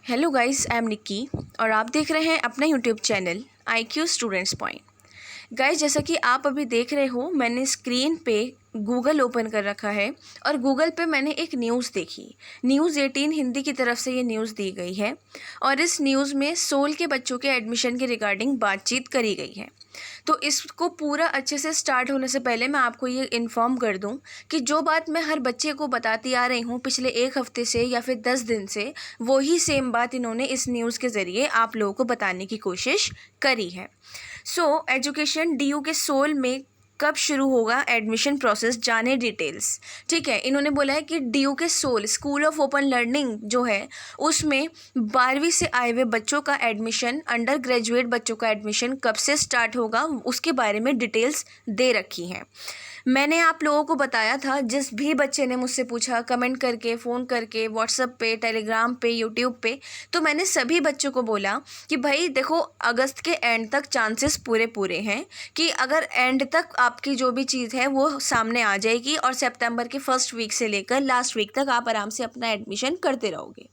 Hello guys, I am Nikki और आप देख रहे हैं अपना YouTube channel IQ students point. Guys, जैसा कि आप अभी देख रहे हो, मैंने स्क्रीन पे गूगल ओपन कर रखा है और गूगल पे मैंने एक न्यूज़ देखी। न्यूज़ 18 हिंदी की तरफ से ये न्यूज़ दी गई है और इस न्यूज़ में सोल के बच्चों के एडमिशन के रिगार्डिंग बातचीत करी गई है। तो इसको पूरा अच्छे से स्टार्ट होने से पहले मैं आपको ये इन्फॉर्म कर दूं कि जो बात मैं हर बच्चे को बताती आ रही हूँ पिछले 1 हफ्ते से या फिर 10 दिन से, वही सेम बात इन्होंने इस न्यूज़ के ज़रिए आप लोगों को बताने की कोशिश करी है। एजुकेशन DU के सोल में कब शुरू होगा एडमिशन प्रोसेस, जाने डिटेल्स। ठीक है, इन्होंने बोला है कि DU के SOL school of open learning जो है उसमें 12वीं से आए हुए बच्चों का एडमिशन, अंडर ग्रेजुएट बच्चों का एडमिशन कब से स्टार्ट होगा उसके बारे में डिटेल्स दे रखी हैं। मैंने आप लोगों को बताया था, जिस भी बच्चे ने मुझसे पूछा कमेंट करके, फ़ोन करके, व्हाट्सएप पे, टेलीग्राम पे, यूट्यूब पे, तो मैंने सभी बच्चों को बोला कि भाई देखो, अगस्त के एंड तक चांसेस पूरे हैं कि अगर एंड तक आपकी जो भी चीज़ है वो सामने आ जाएगी और सितंबर के फर्स्ट वीक से लेकर लास्ट वीक तक आप आराम से अपना एडमिशन करते रहोगे।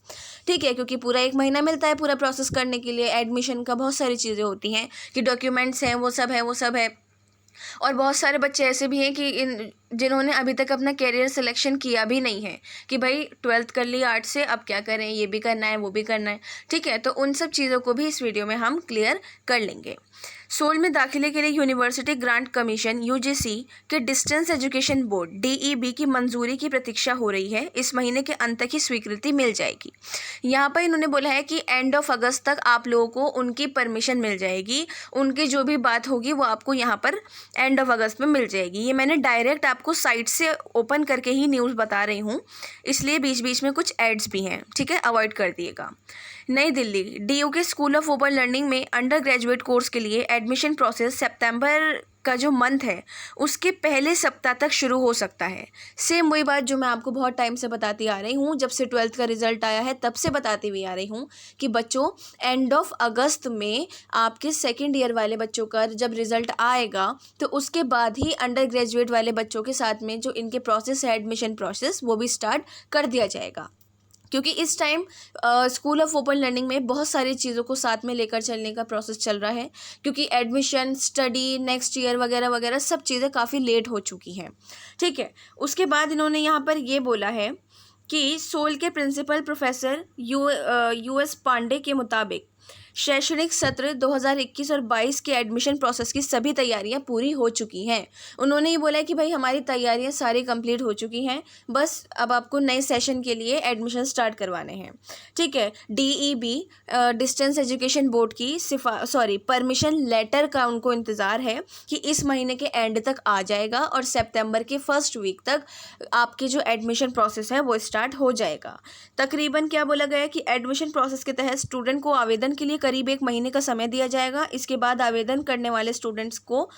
ठीक है, क्योंकि पूरा 1 महीना मिलता है पूरा प्रोसेस करने के लिए। एडमिशन का बहुत सारी चीज़ें होती हैं कि डॉक्यूमेंट्स हैं, वो सब है। और बहुत सारे बच्चे ऐसे भी हैं कि जिन्होंने अभी तक अपना कैरियर सिलेक्शन किया भी नहीं है कि भाई 12th कर ली आर्ट्स से, अब क्या करें, ये भी करना है वो भी करना है। ठीक है, तो उन सब चीज़ों को भी इस वीडियो में हम क्लियर कर लेंगे। सोल में दाखिले के लिए यूनिवर्सिटी ग्रांट कमीशन UGC के डिस्टेंस एजुकेशन बोर्ड DEB की मंजूरी की प्रतीक्षा हो रही है। इस महीने के अंत तक ही स्वीकृति मिल जाएगी। यहाँ पर इन्होंने बोला है कि एंड ऑफ अगस्त तक आप लोगों को उनकी परमिशन मिल जाएगी। उनकी जो भी बात होगी वो आपको यहाँ पर एंड ऑफ अगस्त में मिल जाएगी। ये मैंने डायरेक्ट आपको साइट से ओपन करके ही न्यूज़ बता रही हूँ, इसलिए बीच बीच में कुछ एड्स भी हैं। ठीक है, अवॉइड कर दिएगा। नई दिल्ली DU के स्कूल ऑफ ओपन लर्निंग में अंडर ग्रेजुएट कोर्स के लिए एडमिशन प्रोसेस सितंबर का जो मंथ है उसके पहले सप्ताह तक शुरू हो सकता है। सेम वही बात जो मैं आपको बहुत टाइम से बताती आ रही हूँ, जब से 12th का रिजल्ट आया है तब से बताती हुई आ रही हूँ कि बच्चों, एंड ऑफ अगस्त में आपके सेकेंड ईयर वाले बच्चों का जब रिजल्ट आएगा तो उसके बाद ही अंडर ग्रेजुएट वाले बच्चों के साथ में जो इनके प्रोसेस है, एडमिशन प्रोसेस, वो भी स्टार्ट कर दिया जाएगा। क्योंकि इस time school of open learning में बहुत सारी चीज़ों को साथ में लेकर चलने का प्रोसेस चल रहा है, क्योंकि एडमिशन, स्टडी, नेक्स्ट ईयर वगैरह वगैरह सब चीज़ें काफ़ी लेट हो चुकी हैं। ठीक है, उसके बाद इन्होंने यहाँ पर ये बोला है कि सोल के प्रिंसिपल प्रोफेसर US पांडे के मुताबिक शैक्षणिक सत्र 2021 और 22 के एडमिशन प्रोसेस की सभी तैयारियां पूरी हो चुकी हैं। उन्होंने ये बोला है कि भाई हमारी तैयारियां सारी कंप्लीट हो चुकी हैं, बस अब आपको नए सेशन के लिए एडमिशन स्टार्ट करवाने हैं। ठीक है, DEB डिस्टेंस एजुकेशन बोर्ड की परमिशन लेटर का उनको इंतज़ार है कि इस महीने के एंड तक आ जाएगा और सितंबर के फर्स्ट वीक तक आपके जो एडमिशन प्रोसेस है वो स्टार्ट हो जाएगा। तकरीबन क्या बोला गया है कि एडमिशन प्रोसेस के तहत स्टूडेंट को आवेदन के लिए करीब 1 महीने का समय दिया जाएगा। इसके बाद आवेदन करने वाले स्टूडेंट्स को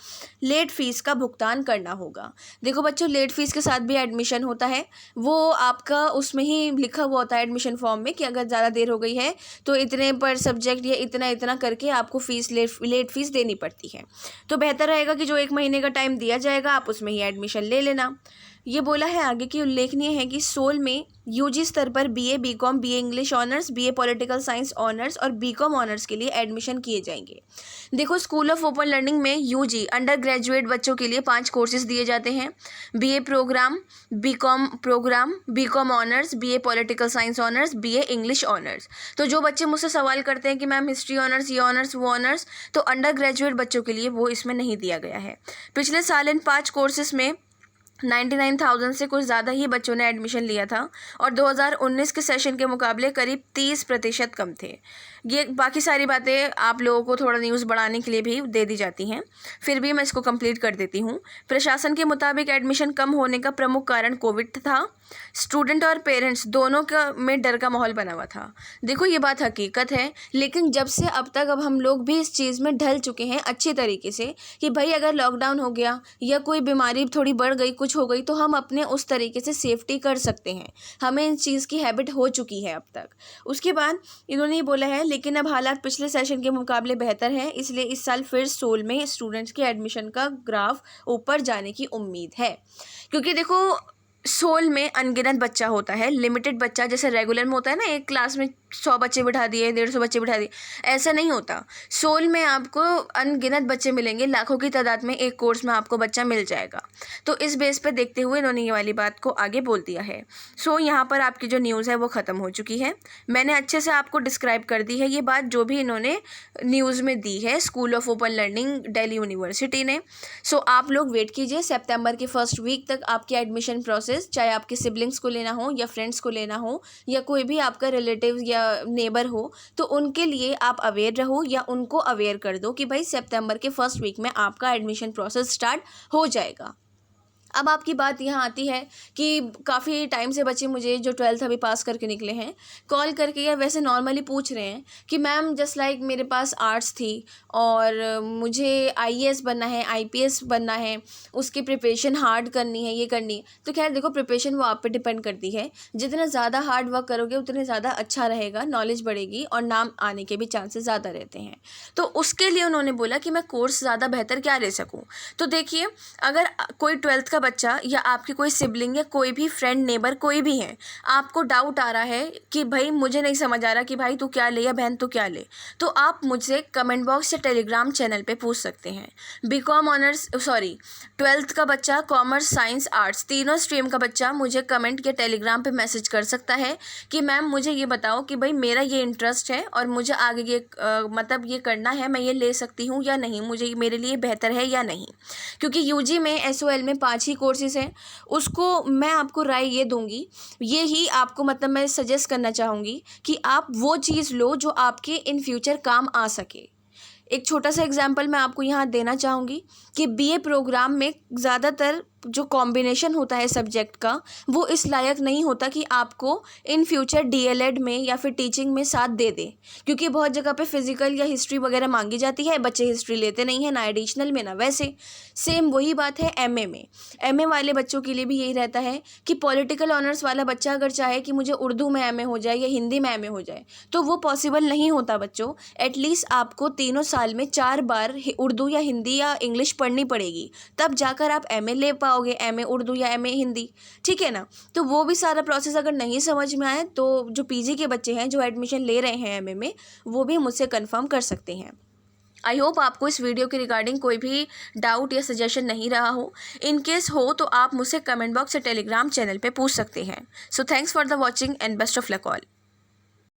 लेट फीस का भुगतान करना होगा। देखो बच्चों, लेट फीस के साथ भी एडमिशन होता है, वो आपका उसमें ही लिखा हुआ होता है एडमिशन फॉर्म में कि अगर ज़्यादा देर हो गई है तो इतने पर सब्जेक्ट या इतना इतना करके आपको फीस लेट फीस देनी पड़ती है। तो बेहतर रहेगा कि जो 1 महीने का टाइम दिया जाएगा आप उसमें ही एडमिशन ले लेना। ये बोला है आगे कि उल्लेखनीय है कि सोल में UG स्तर पर BA, BCom, BA English honours, BA political science honours और BCom ऑनर्स के लिए एडमिशन किए जाएंगे। देखो, स्कूल ऑफ ओपन लर्निंग में UG अंडर ग्रेजुएट बच्चों के लिए 5 कोर्सेज दिए जाते हैं। BA programme, BCom honours, BA political science honours, BA English honours. तो जो बच्चे मुझसे सवाल करते हैं कि मैम हिस्ट्री ऑनर्स, ये ऑनर्स, वो ऑनर्स, तो अंडर ग्रेजुएट बच्चों के लिए वो इसमें नहीं दिया गया है। पिछले साल इन 5 कोर्सेज में 99,000 से कुछ ज़्यादा ही बच्चों ने एडमिशन लिया था और 2019 के सेशन के मुकाबले करीब 30% कम थे। ये बाकी सारी बातें आप लोगों को थोड़ा न्यूज़ बढ़ाने के लिए भी दे दी जाती हैं, फिर भी मैं इसको कंप्लीट कर देती हूँ। प्रशासन के मुताबिक एडमिशन कम होने का प्रमुख कारण कोविड था। स्टूडेंट और पेरेंट्स दोनों का में डर का माहौल बना हुआ था। देखो, ये बात हकीकत है, लेकिन जब से अब तक अब हम लोग भी इस चीज़ में ढल चुके हैं अच्छी तरीके से कि भाई अगर लॉकडाउन हो गया या कोई बीमारी थोड़ी बढ़ गई, कुछ हो गई, तो हम अपने उस तरीके से सेफ्टी कर सकते हैं। हमें इन चीज़ की हैबिट हो चुकी है अब तक। उसके बाद इन्होंने ये बोला है, लेकिन अब हालात पिछले सेशन के मुकाबले बेहतर है, इसलिए इस साल फिर सोल में स्टूडेंट्स के एडमिशन का ग्राफ ऊपर जाने की उम्मीद है। क्योंकि देखो, सोल में अनगिनत बच्चा होता है, लिमिटेड बच्चा, जैसे रेगुलर में होता है ना, एक क्लास में 100 बच्चे बिठा दिए, 150 बच्चे बिठा दिए, ऐसा नहीं होता। सोल में आपको अनगिनत बच्चे मिलेंगे, लाखों की तादाद में एक कोर्स में आपको बच्चा मिल जाएगा। तो इस बेस पे देखते हुए इन्होंने ये वाली बात को आगे बोल दिया है। सो यहाँ पर आपकी जो न्यूज़ है वो ख़त्म हो चुकी है। मैंने अच्छे से आपको डिस्क्राइब कर दी है ये बात, जो भी इन्होंने न्यूज़ में दी है school of open learning Delhi university ने। सो आप लोग वेट कीजिए, सितंबर के फर्स्ट वीक तक आपकी एडमिशन प्रोसेस, चाहे आपके सिबलिंग्स को लेना हो या फ्रेंड्स को लेना हो या कोई भी आपका रिलेटिव या नेबर हो, तो उनके लिए आप अवेयर रहो या उनको अवेयर कर दो कि भाई सितंबर के फर्स्ट वीक में आपका एडमिशन प्रोसेस स्टार्ट हो जाएगा। अब आपकी बात यहाँ आती है कि काफ़ी टाइम से बच्चे मुझे जो 12th अभी पास करके निकले हैं कॉल करके या वैसे नॉर्मली पूछ रहे हैं कि मैम जस्ट लाइक मेरे पास आर्ट्स थी और मुझे आईएएस बनना है, आईपीएस बनना है, उसकी प्रिपरेशन हार्ड करनी है, ये करनी है। तो खैर देखो, प्रिपरेशन वो आप पे डिपेंड करती है, जितना ज़्यादा हार्ड वर्क करोगे उतने ज़्यादा अच्छा रहेगा, नॉलेज बढ़ेगी और नाम आने के भी चांसेस ज़्यादा रहते हैं। तो उसके लिए उन्होंने बोला कि मैं कोर्स ज़्यादा बेहतर क्या ले सकूँ। तो देखिए, अगर कोई 12th का बच्चा या आपकी कोई सिबलिंग या कोई भी फ्रेंड नेबर कोई भी है, आपको डाउट आ रहा है कि भाई मुझे नहीं समझ आ रहा कि भाई तू क्या ले या बहन तू क्या ले, तो आप मुझसे कमेंट बॉक्स या टेलीग्राम चैनल पे पूछ सकते हैं। बीकॉम ऑनर्स 12th का बच्चा, कॉमर्स, साइंस, आर्ट्स तीनों स्ट्रीम का बच्चा मुझे कमेंट या टेलीग्राम पे मैसेज कर सकता है कि मैम मुझे ये बताओ कि भाई मेरा ये इंटरेस्ट है और मुझे आगे ये मतलब ये करना है, मैं ये ले सकती हूँ या नहीं, मुझे मेरे लिए बेहतर है या नहीं। क्योंकि यूजी में एसओएल में 5 ही कोर्सेज हैं, उसको मैं आपको राय ये दूंगी, ये ही आपको मतलब मैं सजेस्ट करना चाहूँगी कि आप वो चीज़ लो जो आपके इन फ्यूचर काम आ सके। एक छोटा सा एग्जाम्पल मैं आपको यहाँ देना चाहूँगी कि बीए प्रोग्राम में ज़्यादातर जो कॉम्बिनेशन होता है सब्जेक्ट का, वो इस लायक नहीं होता कि आपको इन फ्यूचर डीएलएड में या फिर टीचिंग में साथ दे दे, क्योंकि बहुत जगह पे फिजिकल या हिस्ट्री वगैरह मांगी जाती है, बच्चे हिस्ट्री लेते नहीं है, ना एडिशनल में ना वैसे। सेम वही बात है एमए में। एमए वाले बच्चों के लिए भी यही रहता है कि पॉलिटिकल ऑनर्स वाला बच्चा अगर चाहे कि मुझे उर्दू में एमए हो जाए या हिंदी में एमए हो जाए, तो वो पॉसिबल नहीं होता बच्चों। एटलीस्ट आपको तीनों साल में 4 बार उर्दू या हिंदी या इंग्लिश पढ़नी पड़ेगी, तब जाकर आप एमए ले पाओगे, एमए उर्दू या एमए हिंदी, ठीक है ना। तो वो भी सारा प्रोसेस अगर नहीं समझ में आए तो जो पीजी के बच्चे हैं जो एडमिशन ले रहे हैं एमए में, वो भी मुझसे कंफर्म कर सकते हैं। आई होप आपको इस वीडियो के रिगार्डिंग कोई भी डाउट या सजेशन नहीं रहा हो। इन केस हो तो आप मुझसे कमेंट बॉक्स या टेलीग्राम चैनल पे पूछ सकते हैं। So thanks for the watching and best of luck all.